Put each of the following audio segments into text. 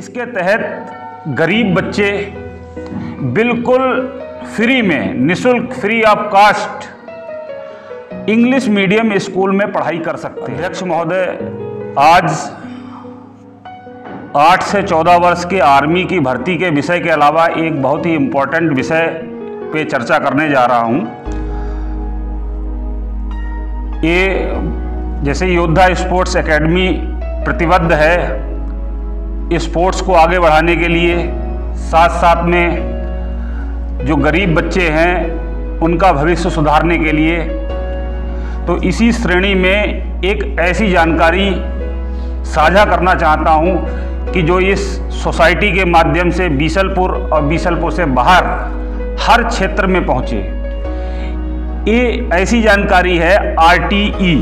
इसके तहत गरीब बच्चे बिल्कुल फ्री में, निःशुल्क, free of cost English medium school में पढ़ाई कर सकते हैं। अध्यक्ष महोदय, आज 8 से 14 वर्ष के आर्मी की भर्ती के विषय के अलावा एक बहुत ही इम्पोर्टेंट विषय पे चर्चा करने जा रहा हूँ। ये जैसे योद्धा स्पोर्ट्स एकेडमी प्रतिबद्ध है स्पोर्ट्स को आगे बढ़ाने के लिए, साथ साथ में जो गरीब बच्चे हैं उनका भविष्य सुधारने के लिए, तो इसी श्रेणी में एक ऐसी जानकारी साझा करना चाहता हूं कि जो इस सोसाइटी के माध्यम से बीसलपुर और बीसलपुर से बाहर हर क्षेत्र में पहुंचे। ये ऐसी जानकारी है आरटीई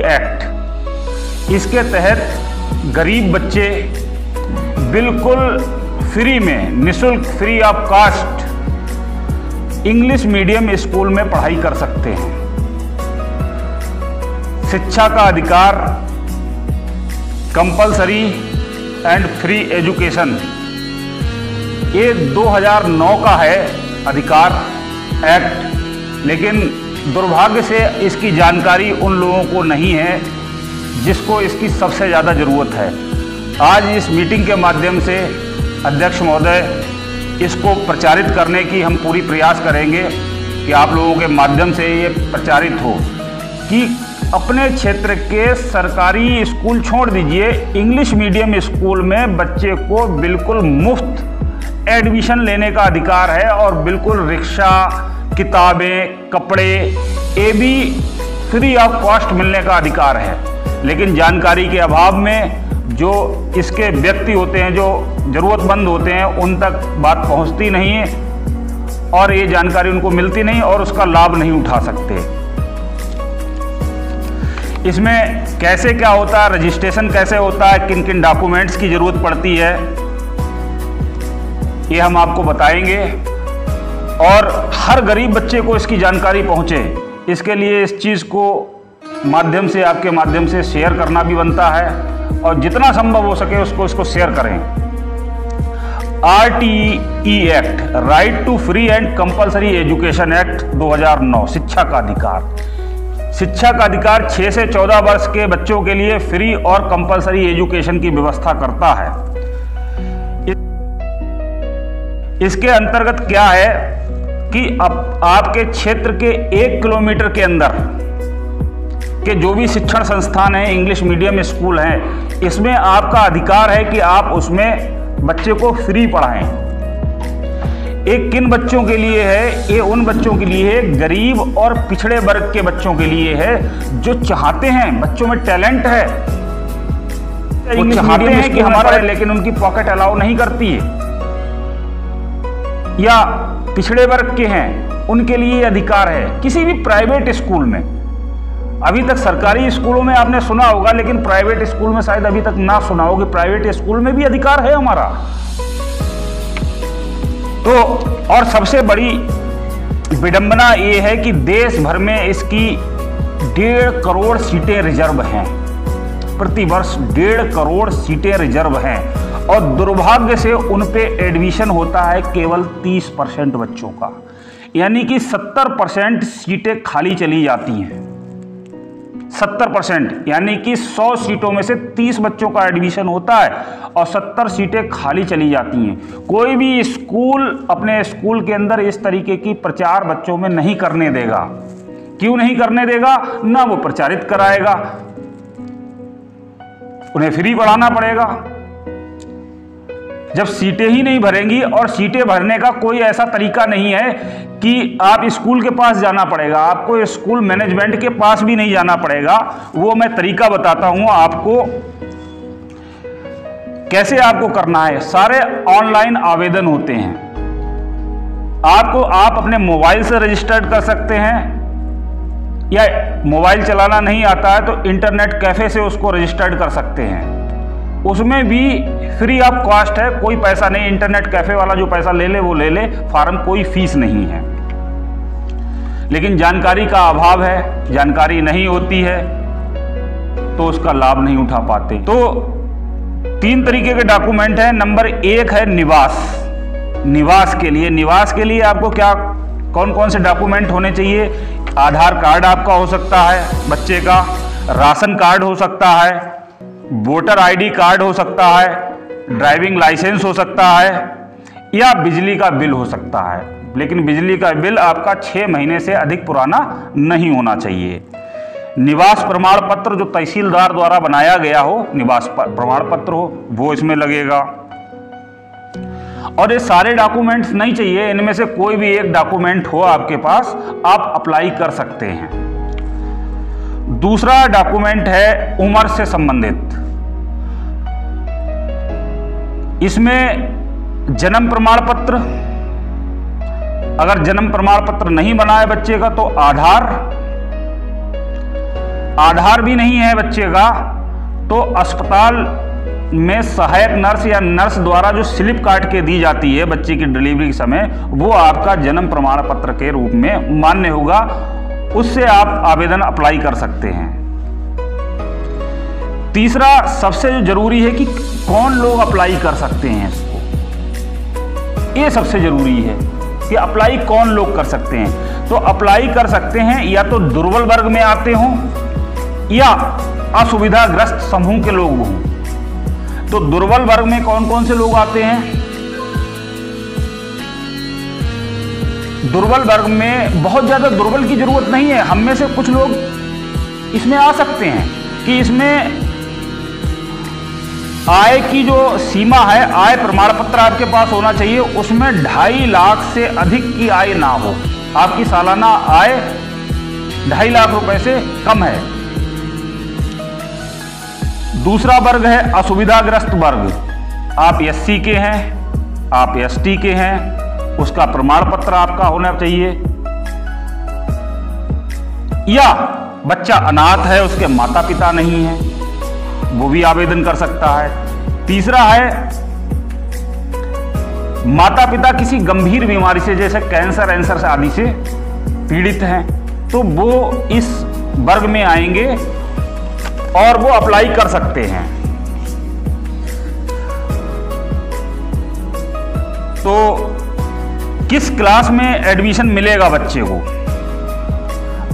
एक्ट। इसके तहत गरीब बच्चे बिल्कुल फ्री में, निःशुल्क, free of cost English medium school में पढ़ाई कर सकते हैं। शिक्षा का अधिकार, कंपलसरी एंड फ्री एजुकेशन, ये 2009 का है अधिकार एक्ट, लेकिन दुर्भाग्य से इसकी जानकारी उन लोगों को नहीं है जिसको इसकी सबसे ज़्यादा ज़रूरत है। आज इस मीटिंग के माध्यम से अध्यक्ष महोदय इसको प्रचारित करने की हम पूरी प्रयास करेंगे कि आप लोगों के माध्यम से ये प्रचारित हो कि अपने क्षेत्र के सरकारी स्कूल छोड़ दीजिए, इंग्लिश मीडियम स्कूल में बच्चे को बिल्कुल मुफ्त एडमिशन लेने का अधिकार है और बिल्कुल रिक्शा, किताबें, कपड़े, ये भी फ्री ऑफ कॉस्ट मिलने का अधिकार है। लेकिन जानकारी के अभाव में जो इसके व्यक्ति होते हैं, जो ज़रूरतमंद होते हैं, उन तक बात पहुंचती नहीं है और ये जानकारी उनको मिलती नहीं और उसका लाभ नहीं उठा सकते। इसमें कैसे क्या होता है, रजिस्ट्रेशन कैसे होता है, किन किन डॉक्यूमेंट्स की ज़रूरत पड़ती है, ये हम आपको बताएंगे और हर गरीब बच्चे को इसकी जानकारी पहुंचे, इसके लिए इस चीज़ को माध्यम से, आपके माध्यम से शेयर करना भी बनता है और जितना संभव हो सके इसको शेयर करें। RTE act, right to free and compulsory education act 2009, शिक्षा का अधिकार। शिक्षा का अधिकार 6 से 14 वर्ष के बच्चों के लिए फ्री और कंपलसरी एजुकेशन की व्यवस्था करता है। इसके अंतर्गत क्या है कि आपके क्षेत्र के 1 किलोमीटर के अंदर के जो भी शिक्षण संस्थान है, इंग्लिश मीडियम स्कूल हैं, इसमें आपका अधिकार है कि आप उसमें बच्चे को फ्री पढ़ाएं। एक किन बच्चों के लिए है? ये उन बच्चों के लिए है, गरीब और पिछड़े वर्ग के बच्चों के लिए है, जो चाहते हैं, बच्चों में टैलेंट है, वो चाहते हैं कि हमारा, लेकिन उनकी पॉकेट अलाउ नहीं करती है, या पिछड़े वर्ग के हैं, उनके लिए अधिकार है। किसी भी प्राइवेट स्कूल में, अभी तक सरकारी स्कूलों में आपने सुना होगा, लेकिन प्राइवेट स्कूल में शायद अभी तक ना सुना हो कि प्राइवेट स्कूल में भी अधिकार है हमारा। तो और सबसे बड़ी विडंबना ये है कि देश भर में इसकी 1.5 करोड़ सीटें रिजर्व हैं, प्रतिवर्ष 1.5 करोड़ सीटें रिजर्व हैं और दुर्भाग्य से उन पे एडमिशन होता है केवल 30% बच्चों का, यानी कि 70% सीटें खाली चली जाती हैं। 70%, यानी कि 100 सीटों में से 30 बच्चों का एडमिशन होता है और 70 सीटें खाली चली जाती हैं। कोई भी स्कूल अपने स्कूल के अंदर इस तरीके की प्रचार बच्चों में नहीं करने देगा। क्यों नहीं करने देगा? ना वो प्रचारित कराएगा, उन्हें फ्री पढ़ाना पड़ेगा। जब सीटें ही नहीं भरेंगी, और सीटें भरने का कोई ऐसा तरीका नहीं है कि आप स्कूल के पास जाना पड़ेगा, आपको स्कूल मैनेजमेंट के पास भी नहीं जाना पड़ेगा। वो मैं तरीका बताता हूं आपको कैसे आपको करना है। सारे ऑनलाइन आवेदन होते हैं, आप अपने मोबाइल से रजिस्टर्ड कर सकते हैं, या मोबाइल चलाना नहीं आता है तो इंटरनेट कैफे से उसको रजिस्टर्ड कर सकते हैं। उसमें भी फ्री ऑफ कॉस्ट है, कोई पैसा नहीं। इंटरनेट कैफे वाला जो पैसा ले ले वो ले ले, फॉर्म कोई फीस नहीं है। लेकिन जानकारी का अभाव है, जानकारी नहीं होती है तो उसका लाभ नहीं उठा पाते। तो 3 तरीके के डॉक्यूमेंट हैं। नंबर 1 है निवास। निवास के लिए आपको क्या कौन कौन से डॉक्यूमेंट होने चाहिए? आधार कार्ड आपका हो सकता है बच्चे का, राशन कार्ड हो सकता है, वोटर आईडी कार्ड हो सकता है, ड्राइविंग लाइसेंस हो सकता है, या बिजली का बिल हो सकता है। लेकिन बिजली का बिल आपका 6 महीने से अधिक पुराना नहीं होना चाहिए। निवास प्रमाण पत्र जो तहसीलदार द्वारा बनाया गया हो, निवास प्रमाण पत्र हो, वो इसमें लगेगा। और ये सारे डॉक्यूमेंट्स नहीं चाहिए, इनमें से कोई भी एक डॉक्यूमेंट हो आपके पास, आप अप्लाई कर सकते हैं। दूसरा डॉक्यूमेंट है उम्र से संबंधित। इसमें जन्म प्रमाण पत्र, अगर जन्म प्रमाण पत्र नहीं बना है बच्चे का तो आधार भी नहीं है बच्चे का तो अस्पताल में सहायक नर्स या नर्स द्वारा जो स्लिप काट के दी जाती है बच्चे की डिलीवरी के समय, वो आपका जन्म प्रमाण पत्र के रूप में मान्य होगा, उससे आप आवेदन अप्लाई कर सकते हैं। तीसरा सबसे जो जरूरी है कि कौन लोग अप्लाई कर सकते हैं इसको, ये सबसे जरूरी है कि अप्लाई कौन लोग कर सकते हैं। तो अप्लाई कर सकते हैं या तो दुर्बल वर्ग में आते हों या असुविधाग्रस्त समूह के लोग हों। तो दुर्बल वर्ग में कौन कौन से लोग आते हैं? दुर्बल वर्ग में बहुत ज्यादा दुर्बल की जरूरत नहीं है, हम में से कुछ लोग इसमें आ सकते हैं कि इसमें आय की जो सीमा है, आय प्रमाण पत्र आपके पास होना चाहिए, उसमें 2.5 लाख से अधिक की आय ना हो। आपकी सालाना आय 2.5 लाख रुपए से कम है। दूसरा वर्ग है असुविधाग्रस्त वर्ग। आप एससी के हैं, आप एसटी के हैं, उसका प्रमाण पत्र आपका होना चाहिए। या बच्चा अनाथ है, उसके माता पिता नहीं है, वो भी आवेदन कर सकता है। तीसरा है माता पिता किसी गंभीर बीमारी से जैसे कैंसर आदि से पीड़ित हैं, तो वो इस वर्ग में आएंगे और वो अप्लाई कर सकते हैं। तो किस क्लास में एडमिशन मिलेगा बच्चे को?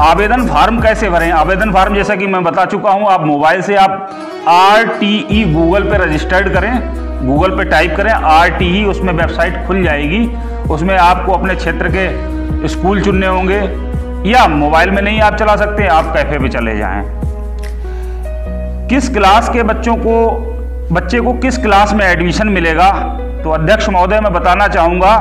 आवेदन फार्म कैसे भरें? आवेदन फार्म जैसा कि मैं बता चुका हूं, आप मोबाइल से आप RTE गूगल पे रजिस्टर्ड करें, गूगल पे टाइप करें RTE, उसमें वेबसाइट खुल जाएगी। उसमें आपको अपने क्षेत्र के स्कूल चुनने होंगे, या मोबाइल में नहीं आप चला सकते, आप कैफे पे चले जाएं। किस क्लास के बच्चे को किस क्लास में एडमिशन मिलेगा? तो अध्यक्ष महोदय मैं बताना चाहूंगा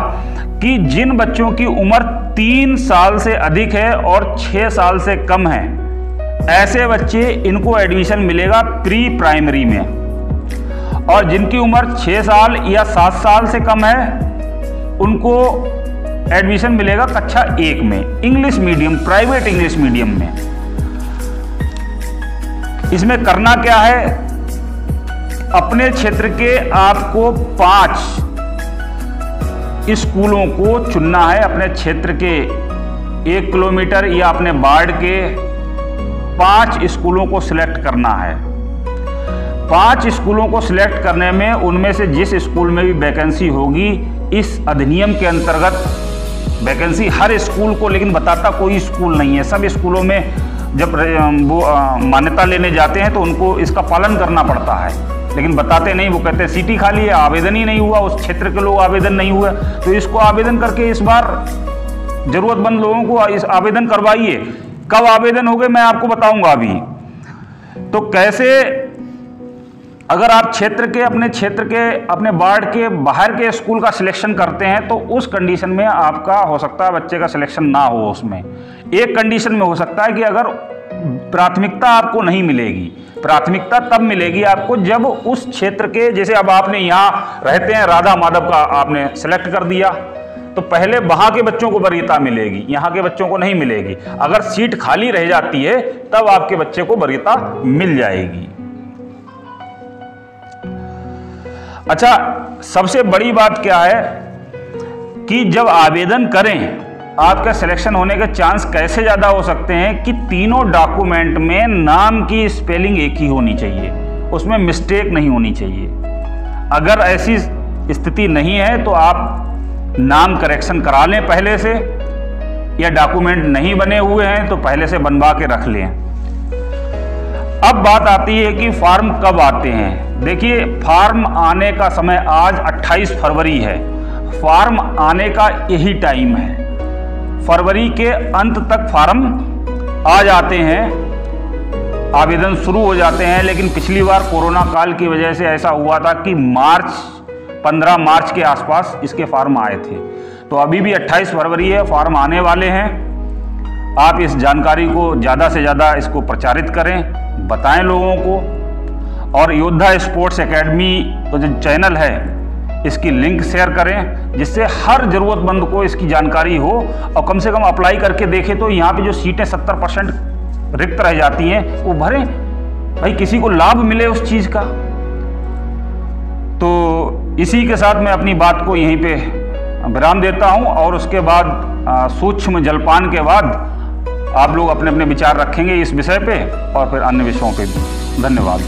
कि जिन बच्चों की उम्र 3 साल से अधिक है और 6 साल से कम है, ऐसे बच्चे इनको एडमिशन मिलेगा प्री प्राइमरी में। और जिनकी उम्र 6 साल या 7 साल से कम है, उनको एडमिशन मिलेगा कक्षा 1 में, English medium, private English medium में। इसमें करना क्या है? अपने क्षेत्र के आपको 5 स्कूलों को चुनना है। अपने क्षेत्र के 1 किलोमीटर या अपने वार्ड के 5 स्कूलों को सिलेक्ट करना है। 5 स्कूलों को सिलेक्ट करने में उनमें से जिस स्कूल में भी वैकेंसी होगी, इस अधिनियम के अंतर्गत वैकेंसी हर स्कूल को, लेकिन बताता कोई स्कूल नहीं है। सब स्कूलों में जब वो मान्यता लेने जाते हैं तो उनको इसका पालन करना पड़ता है, लेकिन बताते नहीं। वो कहते हैं सीटी खाली है, आवेदन ही नहीं हुआ, उस क्षेत्र के लोग आवेदन नहीं हुआ, तो इसको आवेदन करके इस बार जरूरतमंद लोगों को इस आवेदन करवाइए। कब आवेदन हो गए मैं आपको बताऊंगा अभी। तो कैसे, अगर आप अपने क्षेत्र के अपने वार्ड के बाहर के स्कूल का सिलेक्शन करते हैं तो उस कंडीशन में आपका हो सकता है बच्चे का सिलेक्शन ना हो। उसमें एक कंडीशन में हो सकता है कि अगर प्राथमिकता आपको नहीं मिलेगी। प्राथमिकता तब मिलेगी आपको जब उस क्षेत्र के, जैसे अब आपने यहाँ रहते हैं राधा माधव का आपने सेलेक्ट कर दिया, तो पहले वहां के बच्चों को वरीयता मिलेगी, यहाँ के बच्चों को नहीं मिलेगी। अगर सीट खाली रह जाती है तब आपके बच्चे को वरीयता मिल जाएगी। अच्छा, सबसे बड़ी बात क्या है कि जब आवेदन करें, आपका सिलेक्शन होने के चांस कैसे ज़्यादा हो सकते हैं कि तीनों डॉक्यूमेंट में नाम की स्पेलिंग एक ही होनी चाहिए, उसमें मिस्टेक नहीं होनी चाहिए। अगर ऐसी स्थिति नहीं है तो आप नाम करेक्शन करा लें पहले से, या डॉक्यूमेंट नहीं बने हुए हैं तो पहले से बनवा के रख लें। अब बात आती है कि फॉर्म कब आते हैं। देखिए, फॉर्म आने का समय आज 28 फरवरी है। फॉर्म आने का यही टाइम है, फरवरी के अंत तक फॉर्म आ जाते हैं, आवेदन शुरू हो जाते हैं। लेकिन पिछली बार कोरोना काल की वजह से ऐसा हुआ था कि 15 मार्च के आसपास इसके फॉर्म आए थे। तो अभी भी 28 फरवरी है, फॉर्म आने वाले हैं। आप इस जानकारी को ज़्यादा से ज़्यादा इसको प्रचारित करें, बताएं लोगों को। और योद्धा स्पोर्ट्स एकेडमी तो जो चैनल है इसकी लिंक शेयर करें, जिससे हर ज़रूरतमंद को इसकी जानकारी हो। और कम से कम अप्लाई करके देखें तो यहाँ पे जो सीटें 70% रिक्त रह जाती हैं वो भरें, भाई किसी को लाभ मिले उस चीज़ का। तो इसी के साथ मैं अपनी बात को यहीं पे विराम देता हूं, और उसके बाद सूक्ष्म जलपान के बाद आप लोग अपने अपने विचार रखेंगे इस विषय पे और फिर अन्य विषयों पे भी। धन्यवाद।